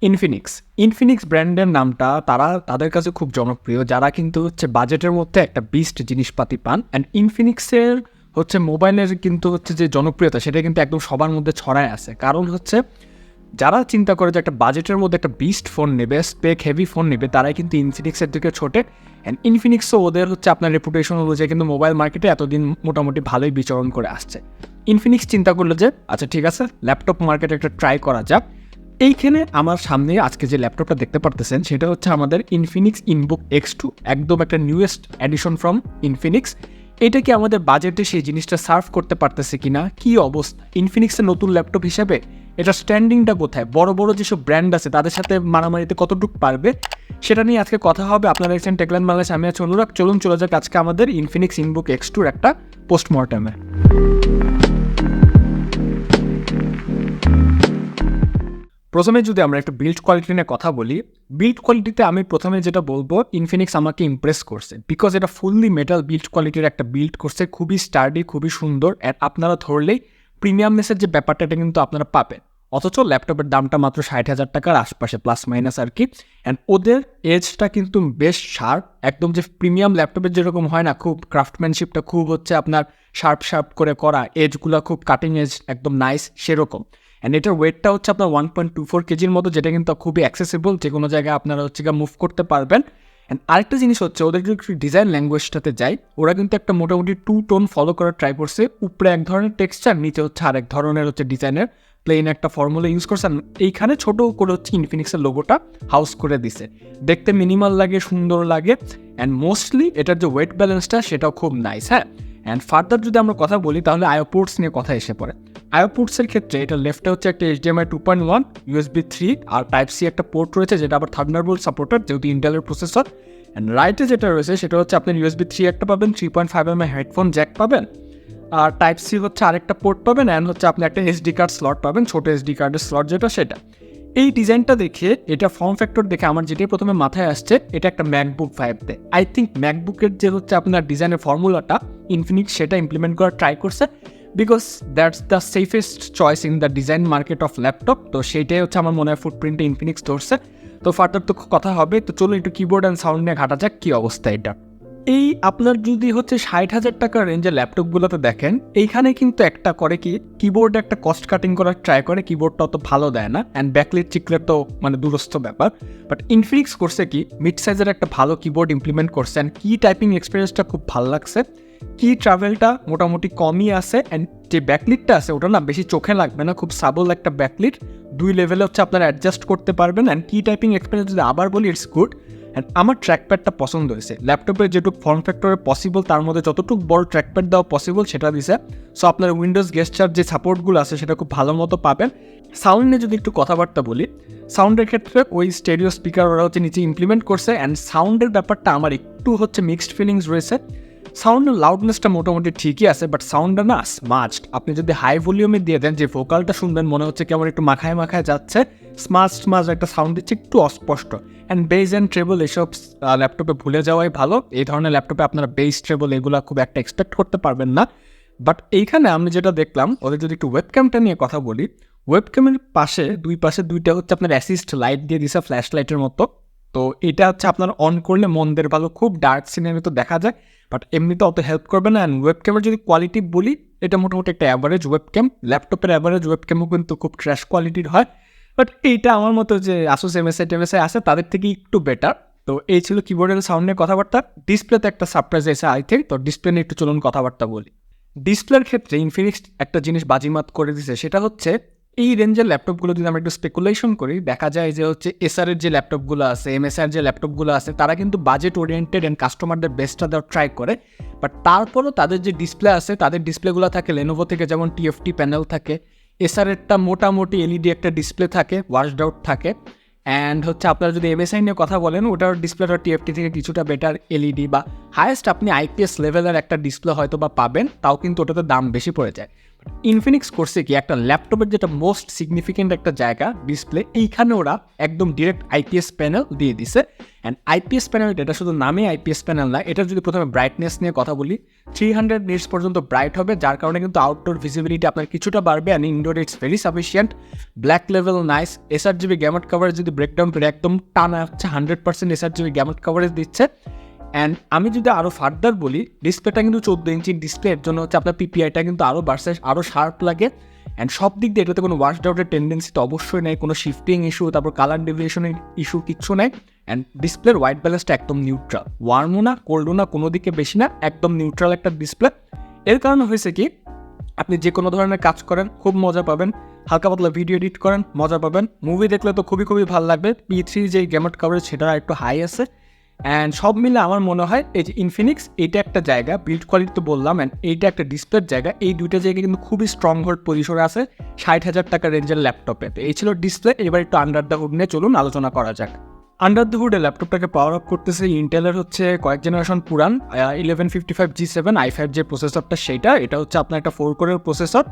Infinix ব্র্যান্ডের নামটা তাদের কাছে খুব জনপ্রিয়, যারা কিন্তু হচ্ছে বাজেটের মধ্যে একটা বিস্ট জিনিসপাতি পান। অ্যান্ড ইনফিনিক্সের হচ্ছে মোবাইলের কিন্তু হচ্ছে যে জনপ্রিয়তা সেটা কিন্তু একদম সবার মধ্যে ছড়ায় আছে। কারণ হচ্ছে যারা চিন্তা করে যে একটা বাজেটের মধ্যে একটা বিস্ট ফোন নেবে, স্পেক হেভি ফোন নেবে, তারাই কিন্তু ইনফিনিক্সের দিকে ছোটে। অ্যান্ড ইনফিনিক্সও ওদের হচ্ছে আপনার রেপুটেশন অনুযায়ী কিন্তু মোবাইল মার্কেটে এতদিন মোটামুটি ভালোই বিচরণ করে আসছে। ইনফিনিক্স চিন্তা করলো যে আচ্ছা ঠিক আছে, ল্যাপটপ মার্কেটে একটা ট্রাই করা যাক। এইখানে আমার সামনে আজকে যে ল্যাপটপটা দেখতে পারতেছেন সেটা হচ্ছে আমাদের ইনফিনিক্স ইনবুক X2, একদম একটা নিউয়েস্ট এডিশন ফ্রম ইনফিনিক্স। এটা কি আমাদের বাজেটে সেই জিনিসটা সার্ভ করতে পারতেছে কিনা, কি অবস্থা ইনফিনিক্সের নতুন ল্যাপটপ হিসেবে এটা স্ট্যান্ডিংটা কোথায়, বড় বড় যেসব ব্র্যান্ড আছে তাদের সাথে মারামারিতে কতটুকু পারবে, সেটা নিয়ে আজকে কথা হবে। আপনারা দেখছেন টেকল্যান্ড বাংলাদেশ, আমি আছি অনুরাগ। চলুন চলে যাক আজকে আমাদের ইনফিনিক্স ইনবুক X2 একটা পোস্টমর্টেমে। প্রথমে যদি আমরা একটু বিল্ড কোয়ালিটি নিয়ে কথা বলি, বিল্ড কোয়ালিটিতে আমি প্রথমে যেটা বলবো, ইনফিনিক্স আমাকে ইমপ্রেস করছে বিকজ এটা ফুললি মেটাল বিল্ড কোয়ালিটির একটা বিল্ড করছে, খুবই স্টার্ডি, খুবই সুন্দর। অ্যান্ড আপনারা ধরলেই প্রিমিয়ামনেসের যে ব্যাপারটা এটা কিন্তু আপনারা পাবেন। অথচ ল্যাপটপের দামটা মাত্র 60,000 টাকার আশপাশে, প্লাস মাইনাস আর কি। অ্যান্ড ওদের এজটা কিন্তু বেশ শার্প, একদম যে প্রিমিয়াম ল্যাপটপের যেরকম হয় না, খুব ক্রাফটম্যানশিপটা খুব হচ্ছে আপনার শার্প করে করা, এজগুলো খুব কাটিং এজ, একদম নাইস সেরকম। অ্যান্ড এটার ওয়েটটা হচ্ছে আপনার 1.24 কেজির মতো, যেটা কিন্তু খুবই অ্যাক্সেসিবল, যে কোনো জায়গায় আপনারা হচ্ছে মুভ করতে পারবেন। অ্যান্ড আরেকটা জিনিস হচ্ছে ওদের যদি একটু ডিজাইন ল্যাঙ্গুয়েজটাতে যাই, ওরা কিন্তু একটা মোটামুটি 2 টোন ফলো করার ট্রাই করছে। উপরে এক ধরনের টেক্সচার, নিচে হচ্ছে আরেক ধরনের হচ্ছে ডিজাইনের প্লেন একটা ফর্মুলা ইউজ করছে। এইখানে ছোটো করে হচ্ছে ইনফিনিক্সের লোগোটা হাউস করে দিছে, দেখতে মিনিমাল লাগে, সুন্দর লাগে। অ্যান্ড মোস্টলি এটার যে ওয়েট ব্যালেন্সটা সেটাও খুব নাইস। হ্যাঁ, অ্যান্ড ফার্দার যদি আমরা কথা বলি তাহলে আইওপোর্টস নিয়ে কথা এসে পড়ে। আইওপোর্টসের ক্ষেত্রে এটা লেফটে হচ্ছে একটা HDMI 2.1, USB 3 আর Type-C একটা পোর্ট রয়েছে, যেটা আবার থান্ডারবোল্ট সাপোর্টেড যেহেতু ইন্টেলের প্রসেসর। অ্যান্ড রাইটে যেটা রয়েছে সেটা হচ্ছে আপনার USB 3 একটা পাবেন, 3.5mm হেডফোন জ্যাক পাবেন, আর Type-C হচ্ছে আরেকটা পোর্ট পাবেন। অ্যান্ড হচ্ছে আপনি একটা SD কার্ড স্লট পাবেন, ছোটো SD কার্ডের স্লট যেটা সেটা। এই ডিজাইনটা দেখে, এটা ফর্ম ফ্যাক্টর দেখে আমার যেটাই প্রথমে মাথায় আসছে, এটা একটা ম্যাকবুক ভাইব দেয়। আই থিঙ্ক ম্যাকবুকের যে হচ্ছে আপনার ডিজাইনের ফর্মুলাটা ইনফিনিক্স সেটা ইমপ্লিমেন্ট করার ট্রাই করছে, because that's the safest choice in the design market of laptop. তো সেইটাই হচ্ছে আমার মনে হয় ফুটপ্রিন্টে ইনফিনিক্স ধরছে। তো ফার্দার তো কথা হবে, তো চলো একটু কিবোর্ড অ্যান্ড সাউন্ড নিয়ে ঘাটা যাক কী অবস্থা এটা। এই আপনার যদি হচ্ছে 60,000 টাকার রেঞ্জের ল্যাপটপগুলোতে দেখেন, এইখানে কিন্তু একটা করে কি কিবোর্ড একটা কস্ট কাটিং করার ট্রাই করে, কিবোর্ডটা অত ভালো দেয় না, অ্যান্ড ব্যাকলিট চিকলেট তো মানে দূরস্থ ব্যাপার। বাট ইনফিনিক্স করছে কি মিড সাইজের একটা ভালো কিবোর্ড ইমপ্লিমেন্ট করছে, অ্যান্ড কি টাইপিং এক্সপিরিয়েন্সটা খুব ভালো লাগছে, কি ট্রাভেলটা মোটামুটি কমই আছে। অ্যান্ড যে ব্যাকলিটটা আছে ওটা না বেশি চোখে লাগবে না, খুব সাবল একটা ব্যাকলিট, 2 লেভেলে হচ্ছে আপনারা অ্যাডজাস্ট করতে পারবেন। অ্যান্ড কি টাইপিং এক্সপিরিয়েন্স যদি আবার বলি, ইটস গুড। অ্যান্ড আমার ট্র্যাকপ্যাডটা পছন্দ হয়েছে, ল্যাপটপের যেটুকু ফর্ম ফ্যাক্টরে পসিবল তার মধ্যে যতটুকু বড় ট্র্যাকপ্যাড দেওয়া পসিবল সেটা দিছে। সো আপনার উইন্ডোজ গেস্টার যে সাপোর্টগুলো আছে সেটা খুব ভালো মতো পাবেন। সাউন্ড নিয়ে যদি একটু কথাবার্তা বলি, সাউন্ডের ক্ষেত্রে ওই স্টেরিও স্পিকার ওরা হচ্ছে নিচে ইমপ্লিমেন্ট করছে। অ্যান্ড সাউন্ডের ব্যাপারটা আমার একটু হচ্ছে মিক্সড ফিলিংস রয়েছে। সাউন্ডের লাউডনেসটা মোটামুটি ঠিকই আছে, বাট সাউন্ডটা না স্মার্টড। আপনি যদি হাই ভলিউমে দিয়ে দেন, যে ভোকালটা শুনবেন মনে হচ্ছে কেমন একটু মাখায় যাচ্ছে, স্মার্ট একটা সাউন্ড দিচ্ছে, একটু অস্পষ্ট। অ্যান্ড বেস অ্যান্ড ট্রেবল এসব ল্যাপটপে ভুলে যাওয়াই ভালো। এই ধরনের ল্যাপটপে আপনারা বেস ট্রেবল এগুলো খুব একটা এক্সপেক্ট করতে পারবেন না। বাট এইখানে আমি যেটা দেখলাম, ওদের যদি একটু ওয়েবক্যামটা নিয়ে কথা বলি, ওয়েবক্যামের পাশে দুই পাশে দুইটা হচ্ছে আপনার অ্যাসিস্ট লাইট দিয়ে দিছে, ফ্ল্যাশ লাইটের মতো। তো এটা হচ্ছে আপনার অন করলে মন্দের ভালো, খুব ডার্ক সিনের তো দেখা যায়, বাট এমনিতে অত হেল্প করবে না। অ্যান্ড ওয়েবক্যামের যদি কোয়ালিটি বলি, এটা মোটামুটি একটা অ্যাভারেজ ওয়েবক্যাম। ল্যাপটপের অ্যাভারেজ ওয়েবক্যামও কিন্তু খুব ট্র্যাশ কোয়ালিটির হয়, বাট এইটা আমার মতো যে আসুস MSI আছে তাদের থেকে একটু বেটার। তো এই ছিল কিবোর্ডের সাউন্ডের কথাবার্তা। ডিসপ্লেতে একটা সারপ্রাইজ এসে আই থিঙ্ক, তো ডিসপ্লে নিয়ে একটু চলুন কথাবার্তা বলি। ডিসপ্লের ক্ষেত্রে ইনফিনিক্স একটা জিনিস বাজিমাত করে দিছে, সেটা হচ্ছে এই রেঞ্জের ল্যাপটপগুলো যদি আমরা একটু স্পেকুলেশন করি, দেখা যায় যে হচ্ছে এসআরের যে ল্যাপটপগুলো আছে, MSIর যে ল্যাপটপগুলো আছে, তারা কিন্তু বাজেট ওরিয়েন্টেড অ্যান্ড কাস্টমারদের বেস্টটা দেওয়ার ট্রাই করে। বাট তারপরও তাদের যে ডিসপ্লে আছে, তাদের ডিসপ্লেগুলো থাকে লেনোভো থেকে, যেমন TFT প্যানেল থাকে, এসআরেরটা মোটামুটি LED একটা ডিসপ্লে থাকে, ওয়াশড আউট থাকে। অ্যান্ড হচ্ছে আপনারা যদি MSI নিয়ে কথা বলেন, ওটার ডিসপ্লেটা TFT থেকে কিছুটা বেটার LED বা হায়েস্ট আপনি IPS লেভেলের একটা ডিসপ্লে হয়তো বা পাবেন, তাও কিন্তু ওটাতে দাম বেশি পড়ে যায়। ইনফিনিক্স করছে কি, একটা ল্যাপটপের যেটা মোস্ট সিগনিফিকেন্ট একটা জায়গা ডিসপ্লে, এইখানে ওরা একদম ডিরেক্ট IPS প্যানেল দিয়ে দিছে। অ্যান্ড আইপিএস প্যানেল, এটা শুধু নামে আইপিএস প্যানেল না, এটা যদি প্রথমে ব্রাইটনেস নিয়ে কথা বলি 300 নিটস পর্যন্ত ব্রাইট হবে, যার কারণে কিন্তু আউটডোর ভিজিবিলিটি আপনার কিছুটা বাড়বে and indoor it's very sufficient. Black level nice, SRGB gamete coverage যদি ব্রেকডাউন করে একদম টানা হচ্ছে 100% SRGB গ্যামেট কাভারেজ দিচ্ছে। অ্যান্ড আমি যদি আরও ফার্দার বলি, ডিসপ্লেটা কিন্তু 14 ইঞ্চির ডিসপ্লে, এর জন্য হচ্ছে আপনার পিপিআইটা কিন্তু আরও বাড়ছে, আরও শার্প লাগে। অ্যান্ড সব দিক দিয়ে এটাতে কোনো ওয়াশড আউটের টেন্ডেন্সি তো অবশ্যই নেই, কোনো শিফটিং ইস্যু, তারপর কালার ডেভিয়েশনের ইস্যু কিচ্ছু নেই। অ্যান্ড ডিসপ্লের হোয়াইট ব্যালেন্সটা একদম নিউট্রাল, ওয়ার্মও না কোল্ডও না, কোনো দিকে বেশি না, একদম নিউট্রাল একটা ডিসপ্লে। এর কারণে হয়েছে কি, আপনি যে কোনো ধরনের কাজ করেন খুব মজা পাবেন, হালকা পাতলা ভিডিও এডিট করেন মজা পাবেন, মুভি দেখলে তো খুবই খুবই ভালো লাগবে। P3 যে গ্যামেট কাভারেজ সেটা একটু হাই আছে। অ্যান্ড সব মিলে আমার মনে হয় এই যে ইনফিনিক্স, এইটা একটা জায়গা, বিল্ড কোয়ালিটি তো বললাম, অ্যান্ড এইটা একটা ডিসপ্লের জায়গা, এই দুইটা জায়গায় কিন্তু খুবই স্ট্রং হোল্ড পজিশনে আছে 60,000 টাকা রেঞ্জের ল্যাপটপে। তো এই ছিল ডিসপ্লে। এবার একটু আন্ডার দ্য হুড নিয়ে চলুন আলোচনা করা যাক। আন্ডার দ্য হুডে ল্যাপটপটাকে পাওয়ার আপ করতেছে ইন্টেলের হচ্ছে কয়েক জেনারেশন পুরান 1155 G7 i5 যে প্রসেসরটা, সেইটা এটা হচ্ছে আপনার একটা 4 কোরের প্রসেসর।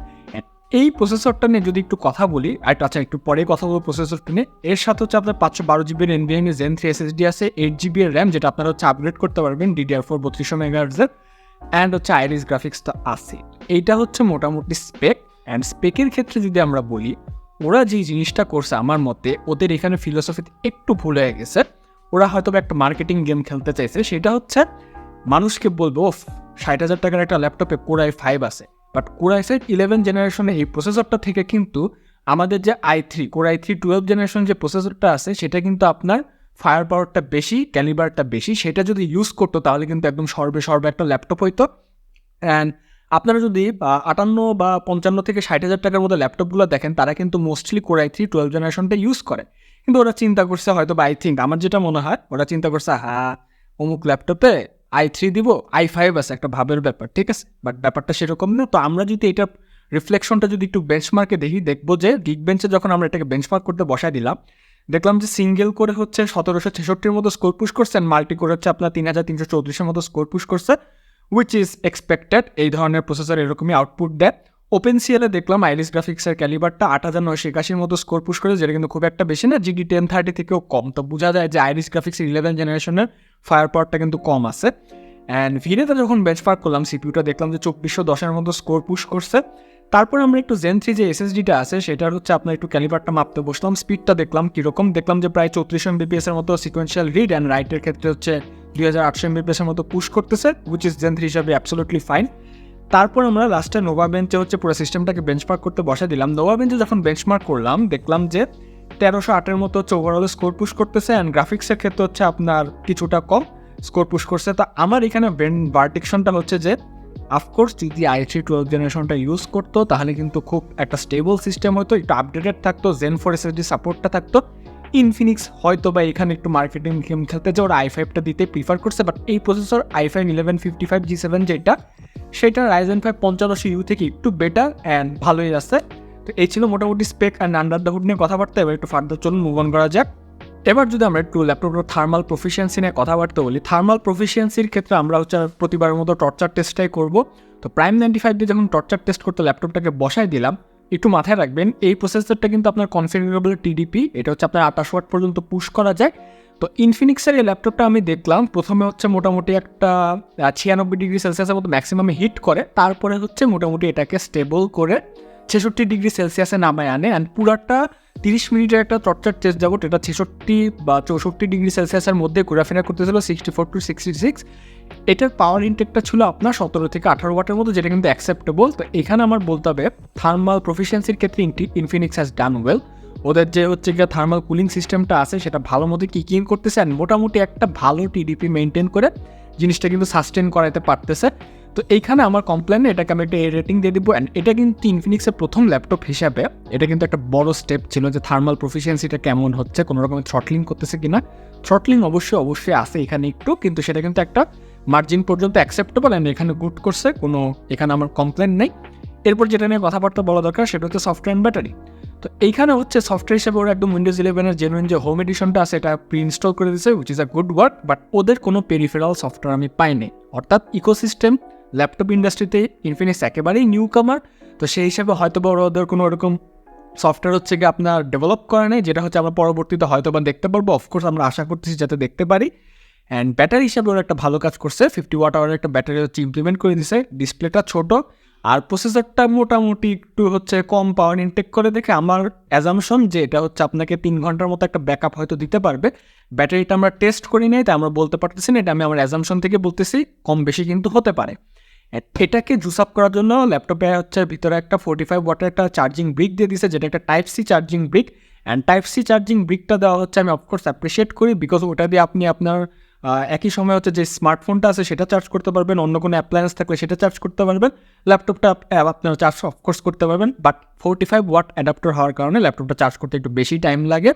এই প্রসেসরটা নিয়ে যদি একটু কথা বলি, আচ্ছা একটু পরে কথা বলবো প্রসেসরটা নিয়ে। এর সাথে হচ্ছে আপনার 512 GB NVMe Zen 3 SSD আছে, 8 GB RAM, যেটা আপনারা হচ্ছে আপগ্রেড করতে পারবেন DDR4 3200 MHz এর, অ্যান্ড হচ্ছে আইরিস গ্রাফিক্স তো আছে। এইটা হচ্ছে মোটামুটি স্পেক। অ্যান্ড স্পেকের ক্ষেত্রে যদি আমরা বলি, ওরা যে জিনিসটা করছে আমার মতে ওদের এখানে ফিলোসফিতে একটু ভুল হয়ে গেছে। ওরা হয়তো একটা মার্কেটিং গেম খেলতে চাইছে, সেটা হচ্ছে মানুষকে বলবো 60,000 টাকার একটা ল্যাপটপে Core i5 আছে, বাট Core i5 11 জেনারেশনে এই প্রসেসরটা থেকে কিন্তু আমাদের যে Core i3 12 জেনারেশন যে প্রসেসরটা আছে, সেটা কিন্তু আপনার ফায়ার পাওয়ারটা বেশি, ক্যালিবারটা বেশি, সেটা যদি ইউজ করতো তাহলে কিন্তু একদম সর্বে একটা ল্যাপটপ হইতো। অ্যান্ড আপনারা যদি 58 বা 55 থেকে 60,000 টাকার মতো ল্যাপটপগুলো দেখেন, তারা কিন্তু মোস্টলি Core i3 12 জেনারেশনটা ইউজ করে। কিন্তু ওরা চিন্তা করছে হয়তো বা আমার যেটা মনে হয় ওরা চিন্তা করছে অমুক ল্যাপটপে i3 দিব, i5 আছে, একটা ভাবের ব্যাপার, ঠিক আছে, বাট ব্যাপারটা সেরকম না। তো আমরা যদি এটা রিফ্লেকশনটা যদি একটু বেঞ্চমার্কে দেখবো যে গিগবেঞ্চে যখন আমরা এটাকে বেঞ্চমার্ক করতে বসায় দিলাম, দেখলাম যে সিঙ্গেল করে হচ্ছে 1766 মতো স্কোর পুশ করছে, অ্যান্ড মাল্টি করে হচ্ছে আপনার 3334 মতো স্কোর পুশ করছে, উইচ ইজ এক্সপেক্টেড। এই ধরনের প্রসেসর এরকমই আউটপুট দেয়। OpenCL-এ দেখলাম আইরিস গ্রাফিক্সের ক্যালিবারটা 8981 মতো স্কোর পুশ করে, যেটা কিন্তু খুব একটা বেশি না, GT 1030 থেকেও কম। তো বোঝা যায় যে আইরিস গ্রাফিক্সের 11 জেনারেশনের ফায়ার পাওয়ারটা কিন্তু কম আছে। অ্যান্ড ভিডিওতে যখন বেঞ্চমার্ক করলাম সিপিইউটা, দেখলাম যে 2410-এর মতো স্কোর পুশ করছে। তারপর আমরা একটু Zen 3 যে SSD-টা আছে সেটার হচ্ছে আপনার একটু ক্যালিবারটা মাপতে বসলাম, স্পিডটা দেখলাম কীরকম, দেখলাম যে প্রায় 3400 MBPS-এর মতো সিকোয়েন্সিয়াল রিড অ্যান্ড রাইটের ক্ষেত্রে হচ্ছে 2800 MBPS-এর মতো পুশ করতেছে, উইচ ইজ Zen 3 হিসাবে অ্যাবসোলুটলি ফাইন। তারপর আমরা লাস্টে নোভা বেঞ্চে হচ্ছে পুরো সিস্টেমটাকে বেঞ্চমার্ক করতে বসা দিলাম। নোভা বেঞ্চে যখন বেঞ্চমার্ক করলাম, দেখলাম যে 1308-এর মতো হচ্ছে ওভারঅল স্কোর পুশ করতেছে, অ্যান্ড গ্রাফিক্সের ক্ষেত্রে হচ্ছে আপনার কিছুটা কম স্কোর পুশ করছে। তো আমার এখানে ভার্ডিকশনটা হচ্ছে যে অফকোর্স যদি i3 12 জেনারেশনটা ইউজ করতো তাহলে কিন্তু খুব একটা স্টেবল সিস্টেম হতো, একটু আপডেটেড থাকতো, Zen 4 SSD সাপোর্টটা থাকতো। ইনফিনিক্স হয়তো বা এখানে একটু মার্কেটিং গেম খেলতে যে ওরা i5টা দিতে প্রিফার করছে, বাট এই প্রসেসর i5 1155 G7 যেটা, সেটা Ryzen 5 5500U থেকে একটু বেটার অ্যান্ড ভালোই আছে। তো এই ছিল মোটামুটি spec and under the hood নিয়ে কথাবার্তা। এবার একটু ফার্দার চলুন মুভ অন করা যাক। এবার যদি আমরা একটু ল্যাপটপের থার্মাল প্রফিসিয়েন্সি নিয়ে কথাবার্তা বলি, থার্মাল প্রফিসিয়েন্সির ক্ষেত্রে আমরা হচ্ছে প্রতিবারের মতো টর্চার টেস্টটাই করবো। তো প্রাইম 95 দিয়ে যখন টর্চার টেস্ট করতে ল্যাপটপটাকে বসাই দিলাম, একটু মাথায় রাখবেন এই প্রসেসরটা কিন্তু আপনার কনফিগারেবল TDP, এটা হচ্ছে আপনার 28 ওয়াট পর্যন্ত পুশ করা যায়। তো ইনফিনিক্সের এই ল্যাপটপটা আমি দেখলাম প্রথমে হচ্ছে মোটামুটি একটা 96 ডিগ্রি সেলসিয়াসের মতো ম্যাক্সিমামে হিট করে, তারপরে হচ্ছে মোটামুটি এটাকে স্টেবল করে 66 ডিগ্রি সেলসিয়াসে নামায় আনে। অ্যান্ড পুরাটা 30 মিনিটের একটা টর্চার টেস্ট যাবো, এটা 66 বা 64 ডিগ্রি সেলসিয়াসের মধ্যে ঘোরাফেরা করতেছিল 64 to 66। এটার পাওয়ার ইনটেকটা ছিল আপনার 17 থেকে 18 ওয়াটের মতো, যেটা কিন্তু অ্যাকসেপ্টেবল। তো এখানে আমার বলতে হবে থার্মাল প্রফিসিয়েন্সির ক্ষেত্রে ইনফিনিক্স হ্যাজ ডান ওয়েল। ওদের যে হচ্ছে গিয়ে থার্মাল কুলিং সিস্টেমটা আছে সেটা ভালো মতো কিকিং করতেছে, অ্যান্ড মোটামুটি একটা ভালো TDP মেনটেন করে জিনিসটা কিন্তু সাস্টেন করাতে পারতেছে। তো এইখানে আমার কমপ্লেনে এটাকে আমি একটা রেটিং দিয়ে দিব। অ্যান্ড এটা কিন্তু ইনফিনিক্সের প্রথম ল্যাপটপ হিসাবে এটা কিন্তু একটা বড় স্টেপ ছিল যে থার্মাল প্রফিসিয়েন্সিটা কেমন হচ্ছে, কোনো রকমের থ্রটলিং করতেছে কিনা। থ্রটলিং অবশ্যই আছে এখানে একটু, কিন্তু সেটা কিন্তু একটা মার্জিন পর্যন্ত অ্যাকসেপ্টেবল, অ্যান্ড এখানে গুড করছে, কোনো এখানে আমার কমপ্লেন নেই। এরপর যেটা নিয়ে কথাবার্তা বলা দরকার সেটা হচ্ছে সফটওয়্যার অ্যান্ড ব্যাটারি। তো এইখানে হচ্ছে সফটওয়্যার হিসেবে ওরা একদম উইন্ডোজ 11-এর জেনুইন যে হোম এডিশনটা আছে এটা প্রি ইনস্টল করে দিয়েছে, which is a good work, but ওদের কোনো পেরিফেরাল সফটওয়্যার আমি পাইনি। অর্থাৎ ইকোসিস্টেম ল্যাপটপ ইন্ডাস্ট্রিতে ইনফিনিক্স একেবারেই নিউ কামার। তো সেই হিসাবে হয়তো বা ওদের কোনো ওরকম সফটওয়্যার হচ্ছে গিয়ে আপনার ডেভেলপ করা নেই, যেটা হচ্ছে আমরা পরবর্তীতে হয়তো বা দেখতে পারবো। অফকোর্স আমরা আশা করতেছি যাতে দেখতে পারি। অ্যান্ড ব্যাটারি হিসাবে ওরা একটা ভালো কাজ করছে, 50 ওয়াট আওয়ারের একটা ব্যাটারি হচ্ছে ইমপ্লিমেন্ট করে দিছে। ডিসপ্লেটা ছোট আর প্রসেসরটা মোটামুটি একটু হচ্ছে কম পাওয়ার ইনটেক করে দেখে আমার অ্যাজামশন যে এটা হচ্ছে আপনাকে 3 ঘন্টার মতো একটা ব্যাকআপ হয়তো দিতে পারবে। ব্যাটারিটা আমরা টেস্ট করি নাই, তাই আমরা বলতে পারতেছি না, এটা আমি আমার অ্যাজামশন থেকে বলতেছি, কম বেশি কিন্তু হতে পারে। এটাকে জুস আপ করার জন্য ল্যাপটপে হচ্ছে ভিতরে একটা 45 ওয়াটের একটা চার্জিং ব্রিক দিয়ে দিছে, যেটা একটা type C charging brick. And type C charging ব্রিকটা দেওয়া হচ্ছে আমি অফকোর্স অ্যাপ্রিসিয়েট করি, বিকজ ওটা দিয়ে আপনি আপনার একই সময় হচ্ছে যে স্মার্টফোনটা আছে সেটা চার্জ করতে পারবেন, অন্য কোনো অ্যাপ্লায়েন্স থাকলে সেটা চার্জ করতে পারবেন, ল্যাপটপটা আপনার চার্জ অফকোর্স করতে পারবেন। বাট 45 ওয়াট অ্যাডাপ্টার হওয়ার কারণে ল্যাপটপটা চার্জ করতে একটু বেশি টাইম লাগে,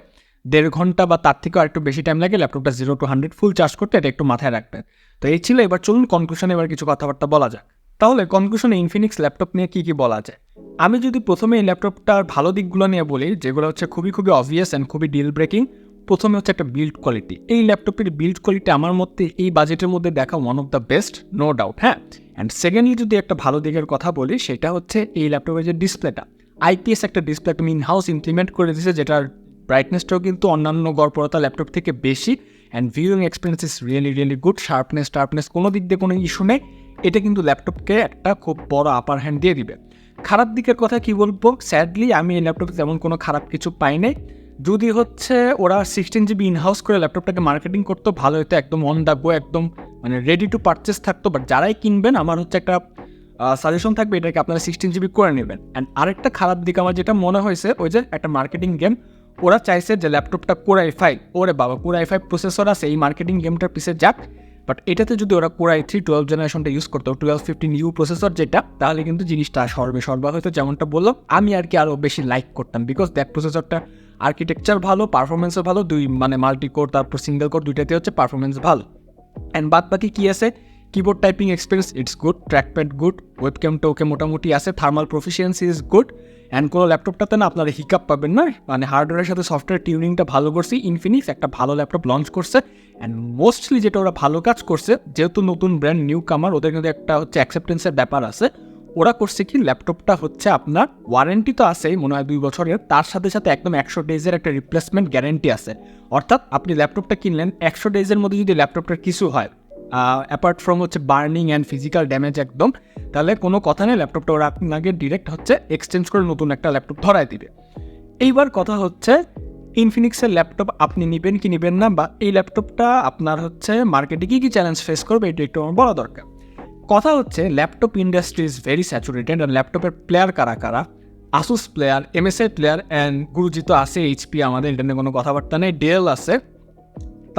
1.5 ঘন্টা বা তার থেকেও আরেকটু বেশি টাইম লাগে ল্যাপটপটা 0 to 100 ফুল চার্জ করতে, এটা একটু মাথায় রাখবেন। তো এই ছিল, এবার চলুন কনক্লুশনে এবার কিছু কথাবার্তা বলা যাক। তাহলে কনক্লুশনে ইনফিনিক্স ল্যাপটপ নিয়ে কী কী বলা যায়। আমি যদি প্রথমে এই ল্যাপটপটার ভালো দিকগুলো নিয়ে বলি, যেগুলো হচ্ছে খুবই অবভিয়াস অ্যান্ড খুবই ডিল ব্রেকিং। প্রথমে হচ্ছে একটা বিল্ড কোয়ালিটি। এই ল্যাপটপের বিল্ড কোয়ালিটি আমার মধ্যে এই বাজেটের মধ্যে দেখা one of the best, no doubt. হ্যাঁ, অ্যান্ড সেকেন্ডলি যদি একটা ভালো দিকের কথা বলি, সেটা হচ্ছে এই ল্যাপটপের যে ডিসপ্লেটা, আইপিএস একটা ডিসপ্লে তুমি ইন হাউস ইমপ্লিমেন্ট করে দিয়েছে, যেটার ব্রাইটনেসটাও কিন্তু অন্যান্য গড়পড়তা ল্যাপটপ থেকে বেশি। And viewing experience is really good. Sharpness কোনো দিক দিয়ে কোনো ইস্যু নেই। এটা কিন্তু ল্যাপটপকে একটা খুব বড় আপার হ্যান্ড দিয়ে দিবে। খারাপ দিকের কথা কি বলবো, স্যাডলি আমি এই ল্যাপটপে তেমন কোনো খারাপ কিছু পাই নাই। যদি হচ্ছে ওরা 16 GB ইনহাউস করে ল্যাপটপটাকে মার্কেটিং করতো ভালো হতো, একদম অন দ্য গো, একদম মানে রেডি টু পারচেস থাকতো। বাট যারাই কিনবেন আমার হচ্ছে একটা সাজেশন থাকবে, এটাকে আপনারা 16 GB করে নেবেন। অ্যান্ড আরেকটা খারাপ দিক আমার যেটা মনে হয়েছে, ওই যে একটা মার্কেটিং গেম, ওরা চাইছে যে ল্যাপটপটা কোর i5, ওরে বাবা কোর i5 প্রসেসর আছে, এই মার্কেটিং গেমটার পিছে যাক। বাট এটাতে যদি ওরা কোর i3 12 জেনারেশনটা ইউজ করতো, 1215U প্রসেসর যেটা, তাহলে কিন্তু জিনিসটা সর্বা হয়তো যেমনটা বললাম আমি আর কি আরও বেশি লাইক করতাম, বিকজ দ্যাট প্রসেসরটা আর্কিটেকচার ভালো, পারফরমেন্সও ভালো, দুই মানে মাল্টি কোর তারপর সিঙ্গেল কোর দুইটাতে হচ্ছে পারফরমেন্স ভালো। অ্যান্ড বাদ বাকি কী আছে, keyboard typing experience it's good, trackpad good, ওয়েবক্যামটা ওকে মোটামুটি আছে, thermal proficiency is good. And কোনো ল্যাপটপটাতে না আপনারা হিকাপ পাবেন না, মানে হার্ডওয়্যারের সাথে সফটওয়্যার টিউনিংটা ভালো করছি। ইনফিনিক্স একটা ভালো ল্যাপটপ লঞ্চ করছে। অ্যান্ড মোস্টলি যেটা ওরা ভালো কাজ করছে, যেহেতু নতুন ব্র্যান্ড নিউ কামার, ওদের কিন্তু একটা হচ্ছে অ্যাকসেপ্টেন্সের ব্যাপার আছে। ওরা করছে কি, ল্যাপটপটা হচ্ছে আপনার ওয়ারেন্টি তো আছেই মনে হয় 2 বছরের, তার সাথে সাথে একদম 100 ডেজের একটা রিপ্লেসমেন্ট গ্যারেন্টি আছে। অর্থাৎ আপনি ল্যাপটপটা কিনলেন, 100 ডেজের মধ্যে যদি ল্যাপটপটার কিছু হয়, অ্যাপার্ট ফ্রম হচ্ছে বার্নিং অ্যান্ড ফিজিক্যাল ড্যামেজ একদম, তাহলে কোনো কথা নেই, ল্যাপটপটা ওরা আপনাকে ডিরেক্ট হচ্ছে এক্সচেঞ্জ করে নতুন একটা ল্যাপটপ ধরায় দিবে। এইবার কথা হচ্ছে ইনফিনিক্সের ল্যাপটপ আপনি নেবেন কি নেবেন না, বা এই ল্যাপটপটা আপনার হচ্ছে মার্কেটে কী চ্যালেঞ্জ ফেস করবে, এটা একটু আমার বলা দরকার। কথা হচ্ছে laptop industry is very saturated. আর ল্যাপটপের প্লেয়ার কারা, Asus player, MSI player, and Guruji তো আছে, এইচপি, আমাদের এটা নিয়ে কোনো কথাবার্তা নেই, ডেল আছে,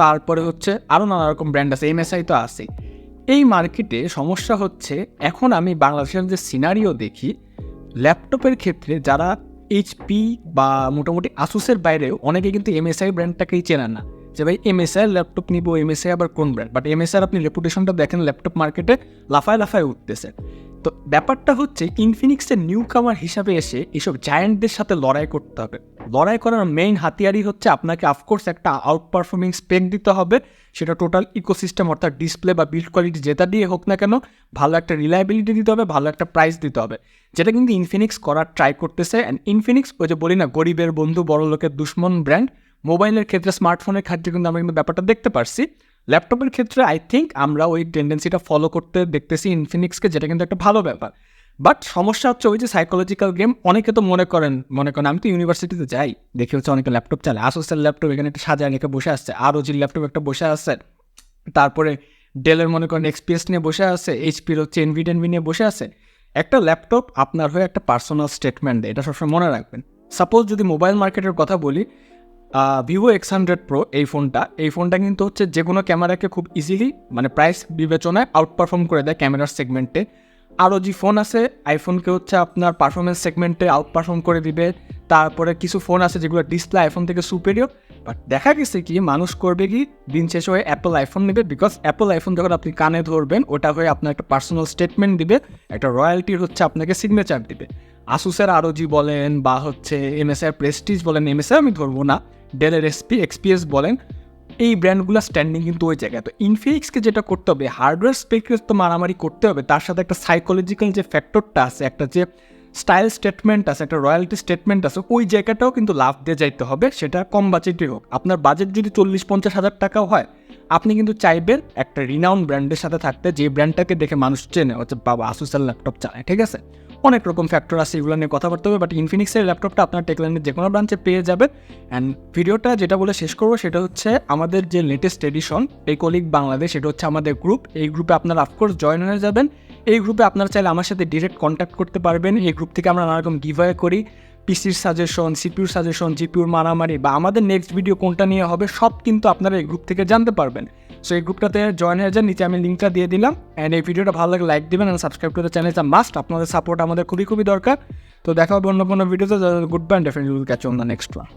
তারপরে হচ্ছে আরও নানা রকম ব্র্যান্ড আছে, এমএসআই তো আছে। এই মার্কেটে সমস্যা হচ্ছে, এখন আমি বাংলাদেশের যে সিনারিও দেখি ল্যাপটপের ক্ষেত্রে, যারা এইচপি বা মোটামুটি আসুসের বাইরেও অনেকে কিন্তু এমএসআই ব্র্যান্ডটাকেই চেনেন না, যে ভাই এমএসআই ল্যাপটপ নিব, এমএসআই আবার কোন ব্র্যান্ড। বাট এমএসআই আপনি রেপুটেশনটা দেখেন ল্যাপটপ মার্কেটে লাফায় উঠতেছে। তো ব্যাপারটা হচ্ছে ইনফিনিক্সের নিউ কামার হিসাবে এসে এইসব জায়ান্টদের সাথে লড়াই করতে হবে। লড়াই করার মেইন হাতিয়ারই হচ্ছে আপনাকে অফকোর্স একটা আউট পারফর্মিং স্পেক দিতে হবে, সেটা টোটাল ইকোসিস্টেম অর্থাৎ ডিসপ্লে বা বিল্ড কোয়ালিটি যেটা দিয়ে হোক না কেন, ভালো একটা রিলায়েবিলিটি দিতে হবে, ভালো একটা প্রাইস দিতে হবে, যেটা কিন্তু ইনফিনিক্স করার ট্রাই করতেছে। অ্যান্ড ইনফিনিক্স ওই যে বলি না, গরিবের বন্ধু বড় লোকের দুশ্মন ব্র্যান্ড। মোবাইলের ক্ষেত্রে, স্মার্টফোনের ক্ষেত্রে কিন্তু আমরা কিন্তু ব্যাপারটা দেখতে পারছি। ল্যাপটপের ক্ষেত্রে আই থিঙ্ক আমরা ওই টেন্ডেন্সিটা ফলো করতে দেখতেছি ইনফিনিক্সকে, যেটা কিন্তু একটা ভালো ব্যাপার। বাট সমস্যা হচ্ছে ওই যে সাইকোলজিক্যাল গেম। অনেকে তো মনে করেন আমি তো ইউনিভার্সিটিতে যাই, দেখি হচ্ছে অনেকে ল্যাপটপ চালে, আসুসের ল্যাপটপ এখানে একটা সাজায় রেখে বসে আসছে, ROG ল্যাপটপ একটা বসে আসছে, তারপরে ডেলের মনে করেন এক্সপিএস নিয়ে বসে আছে, এইচপির হচ্ছে এনভি নিয়ে বসে আছে। একটা ল্যাপটপ আপনার হয়ে একটা পার্সোনাল স্টেটমেন্ট দেয়, এটা সবসময় মনে রাখবেন। সাপোজ যদি মোবাইল মার্কেটের কথা বলি, ভিভো X100 Pro এই ফোনটা কিন্তু হচ্ছে যে কোনো ক্যামেরাকে খুব ইজিলি মানে প্রাইস বিবেচনায় আউট পারফর্ম করে দেয় ক্যামেরার সেগমেন্টে। ROG ফোন আছে, আইফোনকে হচ্ছে আপনার পারফরমেন্স সেগমেন্টে আউট পারফর্ম করে দিবে। তারপরে কিছু ফোন আছে যেগুলো ডিসপ্লে আইফোন থেকে সুপেরিয়র। বাট দেখা গেছে কি, মানুষ করবে কি, দিন শেষ হয়ে অ্যাপল আইফোন নেবে, বিকজ অ্যাপল আইফোন যখন আপনি কানে ধরবেন, ওটা হয়ে আপনার একটা পার্সোনাল স্টেটমেন্ট দিবে, একটা রয়্যালটির হচ্ছে আপনাকে সিগনেচার দিবে। আসুসের ROG বলেন বা হচ্ছে MSI প্রেস্টিজ বলেন, MSI আমি ধরবো না, ডেলের XPS বলেন, এই ব্র্যান্ডগুলো স্ট্যান্ডিং কিন্তু ওই জায়গায়। তো ইনফিনিক্সকে যেটা করতে হবে, হার্ডওয়্যার স্পেকের তো মারামারি করতে হবে, তার সাথে একটা সাইকোলজিক্যাল যে ফ্যাক্টরটা আছে, একটা যে স্টাইল স্টেটমেন্ট আছে, একটা রয়্যালটি স্টেটমেন্ট আছে, ওই জায়গাটাও কিন্তু লাভ দিয়ে যাইতে হবে, সেটা কম বাজেটই হোক। আপনার বাজেট যদি 40-50 হাজার টাকাও হয়, আপনি কিন্তু চাইবেন একটা রিনাউন ব্র্যান্ডের সাথে থাকতে, যে ব্র্যান্ডটাকে দেখে মানুষ চেনে, হচ্ছে বাবা আসুসের ল্যাপটপ চালায়, ঠিক আছে। অনেক রকম ফ্যাক্টর আছে, এগুলো নিয়ে কথা বলতে হবে, বাট ইনফিনিক্সের ল্যাপটপটা আপনার টেকল্যান্ডের যে কোনো ব্রাঞ্চে পেয়ে যাবেন। অ্যান্ড ভিডিওটা যেটা বলে শেষ করবো সেটা হচ্ছে আমাদের যে লেটেস্ট এডিশন টেকলিক বাংলাদেশ, এটা হচ্ছে আমাদের গ্রুপ। এই গ্রুপে আপনারা অফকোর্স জয়েন হয়ে যাবেন। এই গ্রুপে আপনারা চাইলে আমার সাথে ডিরেক্ট কন্ট্যাক্ট করতে পারবেন। এই গ্রুপ থেকে আমরা নানা রকম গিভঅ্যাওয়ে করি, পিসির সাজেশন, সিপিউর সাজেশন, জিপিউর মারামারি, বা আমাদের নেক্সট ভিডিও কোনটা নিয়ে হবে সব কিন্তু আপনারা এই গ্রুপ থেকে জানতে পারবেন। সো এই গ্রুপটাতে জয়েন হয়ে যান, নিচে আমি লিঙ্কটা দিয়ে দিলাম। অ্যান্ড এই ভিডিওটা ভালো লাগলে লাইক দেবেন, অ্যান্ড সাবস্ক্রাইব করতে চ্যানেলটা মাস্ট। আপনাদের সাপোর্ট আমাদের খুবই খুবই দরকার। তো দেখা হবে অন্য কোনো ভিডিওতে। Good bye, definitely will catch on the next one.